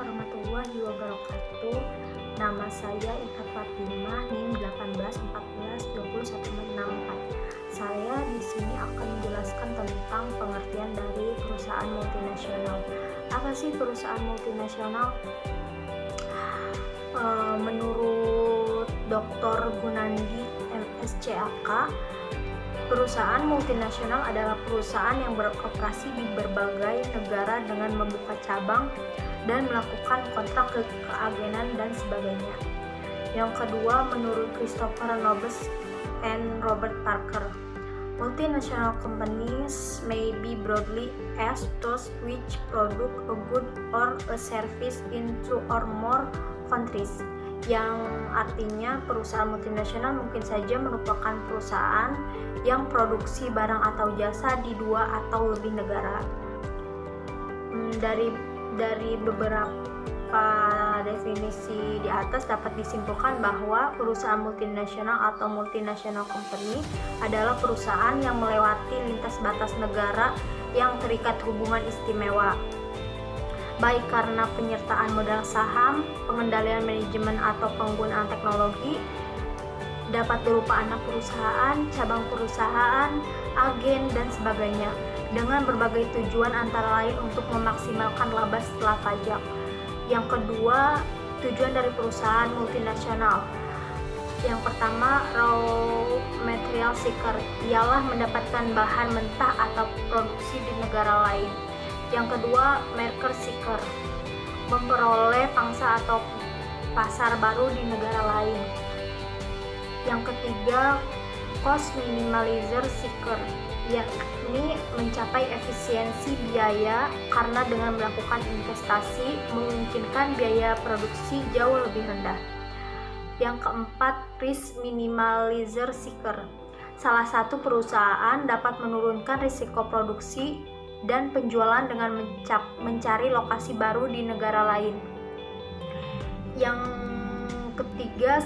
warahmatullahi wabarakatuh. Nama saya Ika Fatimah, NIM 18142014. Saya di sini akan menjelaskan tentang pengertian dari perusahaan multinasional. Apa sih perusahaan multinasional? Menurut Dr. Gunandi, MSCAK, perusahaan multinasional adalah perusahaan yang beroperasi di berbagai negara dengan membuka cabang dan melakukan kontrak keagenan dan sebagainya. Yang kedua, menurut Christopher Nobles and Robert Parker, multinational companies may be broadly as those which produce a good or a service in two or more countries, yang artinya perusahaan multinasional mungkin saja merupakan perusahaan yang produksi barang atau jasa di dua atau lebih negara. Dari beberapa definisi di atas dapat disimpulkan bahwa perusahaan multinasional atau multinational company adalah perusahaan yang melewati lintas batas negara yang terikat hubungan istimewa, baik karena penyertaan modal saham, pengendalian manajemen atau penggunaan teknologi, dapat berupa anak perusahaan, cabang perusahaan, agen, dan sebagainya, dengan berbagai tujuan antara lain untuk memaksimalkan laba setelah pajak. Yang kedua, tujuan dari perusahaan multinasional. Yang pertama, raw material seeker, ialah mendapatkan bahan mentah atau produksi di negara lain. Yang kedua, market seeker, memperoleh pangsa atau pasar baru di negara lain. Yang ketiga, cost minimalizer seeker, yakni mencapai efisiensi biaya karena dengan melakukan investasi memungkinkan biaya produksi jauh lebih rendah. Yang keempat, risk minimalizer seeker, salah satu perusahaan dapat menurunkan risiko produksi dan penjualan dengan mencari lokasi baru di negara lain. Yang ketiga,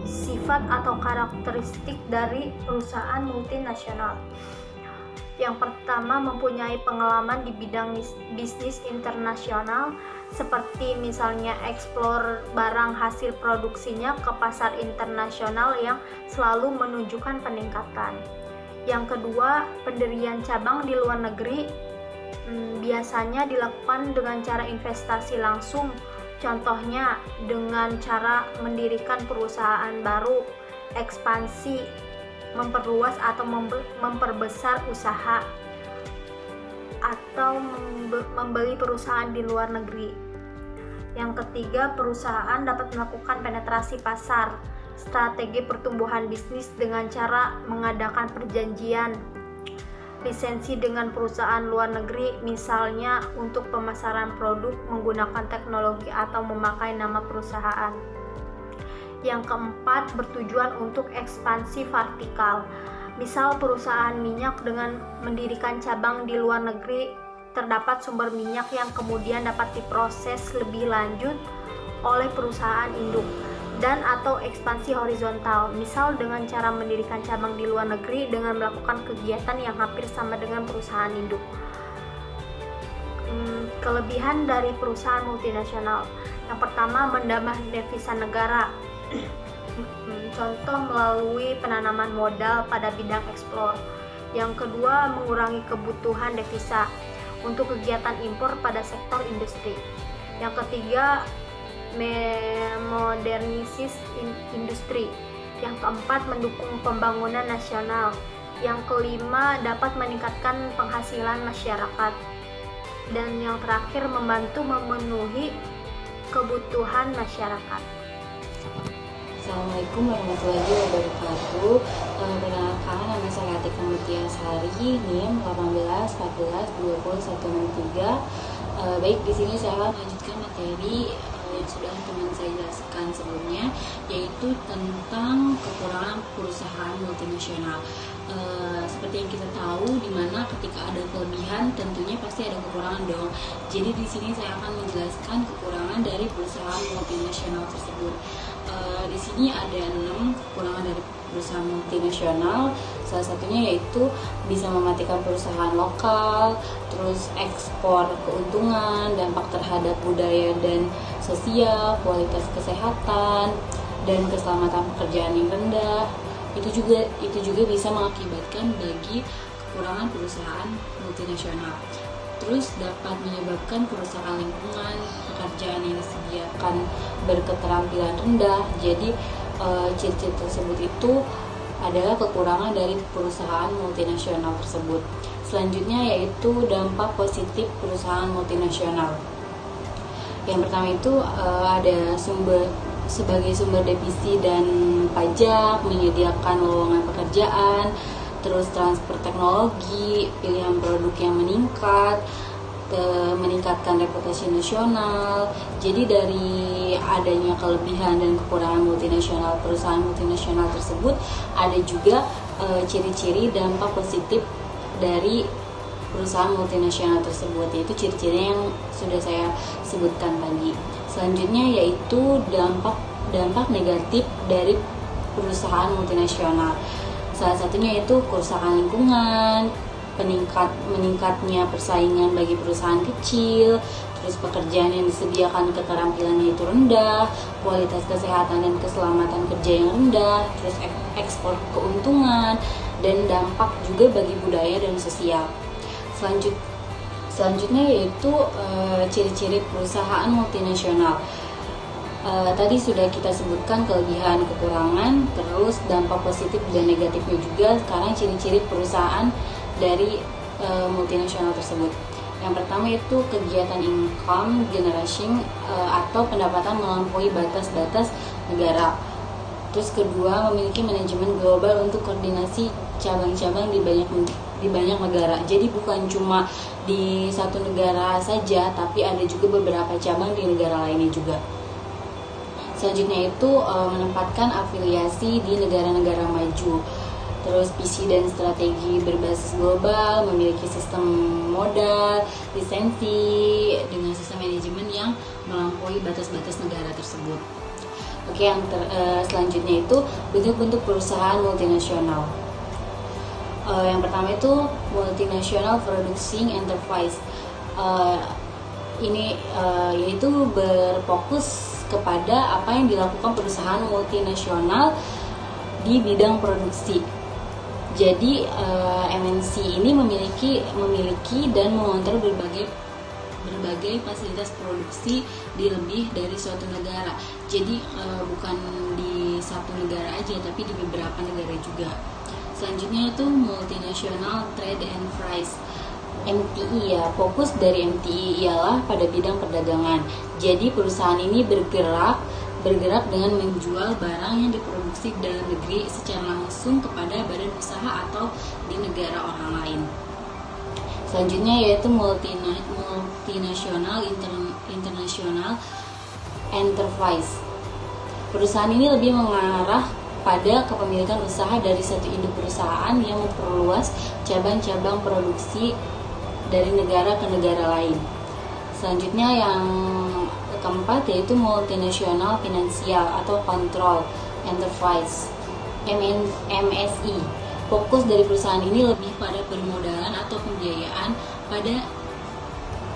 sifat atau karakteristik dari perusahaan multinasional. Yang pertama, mempunyai pengalaman di bidang bisnis internasional, seperti misalnya eksplor barang hasil produksinya ke pasar internasional yang selalu menunjukkan peningkatan. Yang kedua, pendirian cabang di luar negeri biasanya dilakukan dengan cara investasi langsung, contohnya dengan cara mendirikan perusahaan baru, ekspansi, memperluas atau memperbesar usaha, atau membeli perusahaan di luar negeri. Yang ketiga, perusahaan dapat melakukan penetrasi pasar, strategi pertumbuhan bisnis dengan cara mengadakan perjanjian lisensi dengan perusahaan luar negeri, misalnya untuk pemasaran produk menggunakan teknologi atau memakai nama perusahaan. Yang keempat, bertujuan untuk ekspansi vertikal. Misal perusahaan minyak dengan mendirikan cabang di luar negeri, terdapat sumber minyak yang kemudian dapat diproses lebih lanjut oleh perusahaan induk, dan atau ekspansi horizontal, misal dengan cara mendirikan cabang di luar negeri dengan melakukan kegiatan yang hampir sama dengan perusahaan induk. Kelebihan dari perusahaan multinasional. Yang pertama, menambah devisa negara. Contoh melalui penanaman modal pada bidang eksplor. Yang kedua, mengurangi kebutuhan devisa untuk kegiatan impor pada sektor industri. Yang ketiga, modernisis industri. Yang keempat, mendukung pembangunan nasional. Yang kelima, dapat meningkatkan penghasilan masyarakat. Dan yang terakhir, membantu memenuhi kebutuhan masyarakat. Assalamualaikum warahmatullahi wabarakatuh. Perkenalkan, nama saya Atika Mutiasari, NIM 18142013. Baik, di sini saya akan melanjutkan materi yang sudah teman saya jelaskan sebelumnya, yaitu tentang kekurangan perusahaan multinasional. Seperti yang kita tahu, di mana ketika ada kelebihan tentunya pasti ada kekurangan dong. Jadi di sini saya akan menjelaskan kekurangan dari perusahaan multinasional tersebut. Di sini ada 6 kekurangan dari perusahaan multinasional salah satunya yaitu bisa mematikan perusahaan lokal, terus ekspor keuntungan, dampak terhadap budaya dan sosial, kualitas kesehatan, dan keselamatan pekerjaan yang rendah. Itu juga bisa mengakibatkan bagi kekurangan perusahaan multinasional. Terus dapat menyebabkan kerusakan lingkungan, pekerjaan yang disediakan berketerampilan rendah. Jadi ciri-ciri tersebut itu adalah kekurangan dari perusahaan multinasional tersebut. Selanjutnya yaitu dampak positif perusahaan multinasional. Yang pertama itu ada sebagai sumber devisa dan pajak, menyediakan lowongan pekerjaan, terus transfer teknologi, pilihan produk yang meningkatkan reputasi nasional. Jadi dari adanya kelebihan dan kekurangan perusahaan multinasional tersebut, ada juga ciri-ciri dampak positif dari perusahaan multinasional tersebut, yaitu ciri-ciri yang sudah saya sebutkan tadi. Selanjutnya yaitu dampak negatif dari perusahaan multinasional. Salah satunya yaitu kerusakan lingkungan, meningkatnya persaingan bagi perusahaan kecil, terus pekerjaan yang disediakan keterampilannya itu rendah, kualitas kesehatan dan keselamatan kerja yang rendah, terus ekspor keuntungan, dan dampak juga bagi budaya dan sosial. Selanjutnya yaitu ciri-ciri perusahaan multinasional. Tadi sudah kita sebutkan kelebihan, kekurangan, terus dampak positif dan negatifnya juga. Sekarang ciri-ciri perusahaan dari multinasional tersebut. Yang pertama itu kegiatan income generation atau pendapatan melampaui batas-batas negara. Terus kedua, memiliki manajemen global untuk koordinasi cabang-cabang di banyak negara. Jadi bukan cuma di satu negara saja, tapi ada juga beberapa cabang di negara lainnya juga. Selanjutnya itu menempatkan afiliasi di negara-negara maju. Terus visi dan strategi berbasis global, memiliki sistem modal, lisensi, dengan sistem manajemen yang melampaui batas-batas negara tersebut. Oke, yang selanjutnya itu bentuk-bentuk perusahaan multinasional. Yang pertama itu multinational producing enterprise. Ini yaitu berfokus kepada apa yang dilakukan perusahaan multinasional di bidang produksi. Jadi MNC ini memiliki dan mengontrol berbagai fasilitas produksi di lebih dari suatu negara. Jadi bukan di satu negara aja, tapi di beberapa negara juga. Selanjutnya itu multinational trade enterprise. MTI ya, fokus dari MTI ialah pada bidang perdagangan. Jadi perusahaan ini bergerak dengan menjual barang yang diproduksi di dalam negeri secara langsung kepada badan usaha atau di negara orang lain. Selanjutnya yaitu multinational international enterprise. Perusahaan ini lebih mengarah pada kepemilikan usaha dari satu induk perusahaan yang memperluas cabang-cabang produksi dari negara ke negara lain. Selanjutnya yang keempat yaitu multinational financial atau control enterprise MSI. Fokus dari perusahaan ini lebih pada permodalan atau pembiayaan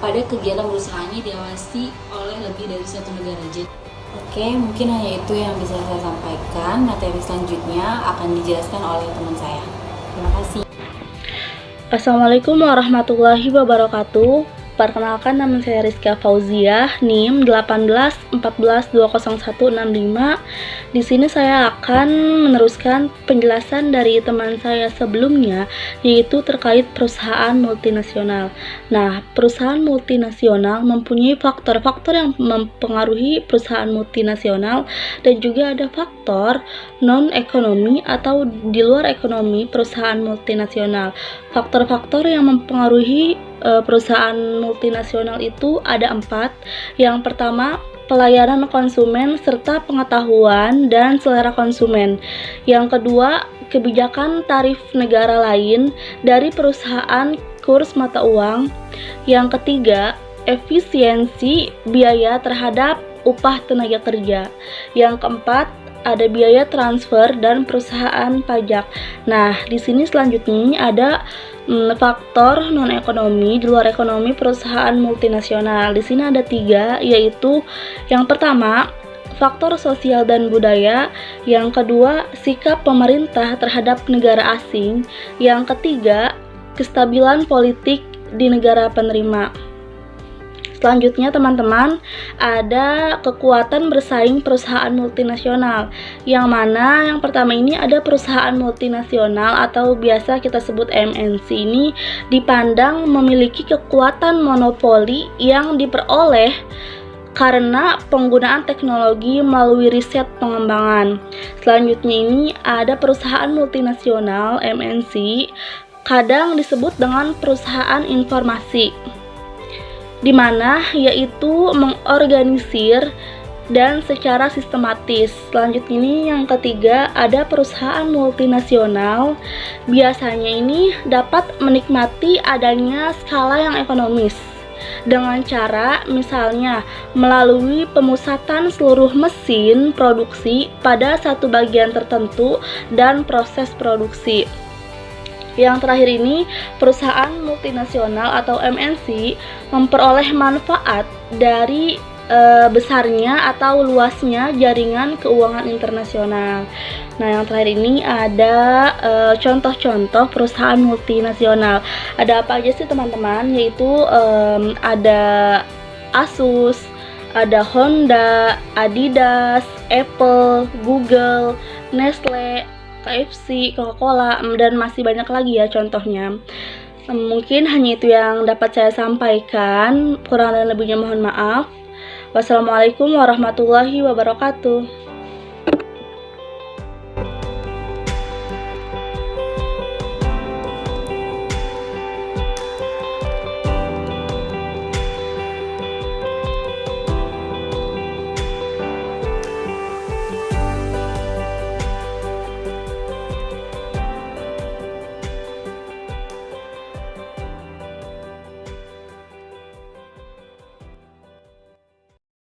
pada kegiatan perusahaannya diawasi oleh lebih dari satu negara. Oke, mungkin hanya itu yang bisa saya sampaikan. Materi selanjutnya akan dijelaskan oleh teman saya. Terima kasih. Assalamualaikum warahmatullahi wabarakatuh. Perkenalkan, nama saya Rizka Fauziah, NIM 181420165. Di sini saya akan meneruskan penjelasan dari teman saya sebelumnya, yaitu terkait perusahaan multinasional. Nah, perusahaan multinasional mempunyai faktor-faktor yang mempengaruhi perusahaan multinasional, dan juga ada faktor non-ekonomi atau di luar ekonomi perusahaan multinasional. Faktor-faktor yang mempengaruhi perusahaan multinasional itu ada 4. Yang pertama, pelayanan konsumen serta pengetahuan dan selera konsumen. Yang kedua, kebijakan tarif negara lain dari perusahaan kurs mata uang. Yang ketiga, efisiensi biaya terhadap upah tenaga kerja. Yang keempat, ada biaya transfer, dan perusahaan pajak. Nah, di sini selanjutnya ini ada faktor non-ekonomi di luar ekonomi perusahaan multinasional. Di sini ada 3, yaitu yang pertama, faktor sosial dan budaya, yang kedua, sikap pemerintah terhadap negara asing, yang ketiga, kestabilan politik di negara penerima. Selanjutnya teman-teman, ada kekuatan bersaing perusahaan multinasional, yang mana yang pertama ini ada perusahaan multinasional atau biasa kita sebut MNC ini dipandang memiliki kekuatan monopoli yang diperoleh karena penggunaan teknologi melalui riset pengembangan. Selanjutnya ini ada perusahaan multinasional MNC, kadang disebut dengan perusahaan informasi, di mana yaitu mengorganisir dan secara sistematis. Selanjutnya ini yang ketiga, ada perusahaan multinasional, biasanya ini dapat menikmati adanya skala yang ekonomis dengan cara misalnya melalui pemusatan seluruh mesin produksi pada satu bagian tertentu dan proses produksi. Yang terakhir ini, perusahaan multinasional atau MNC memperoleh manfaat dari besarnya atau luasnya jaringan keuangan internasional. Nah, yang terakhir ini ada contoh-contoh perusahaan multinasional. Ada apa aja sih teman-teman? Yaitu ada Asus, ada Honda, Adidas, Apple, Google, Nestle, KFC, Coca-Cola, dan masih banyak lagi ya contohnya. Mungkin hanya itu yang dapat saya sampaikan. Kurang dan lebihnya mohon maaf. Wassalamualaikum warahmatullahi wabarakatuh.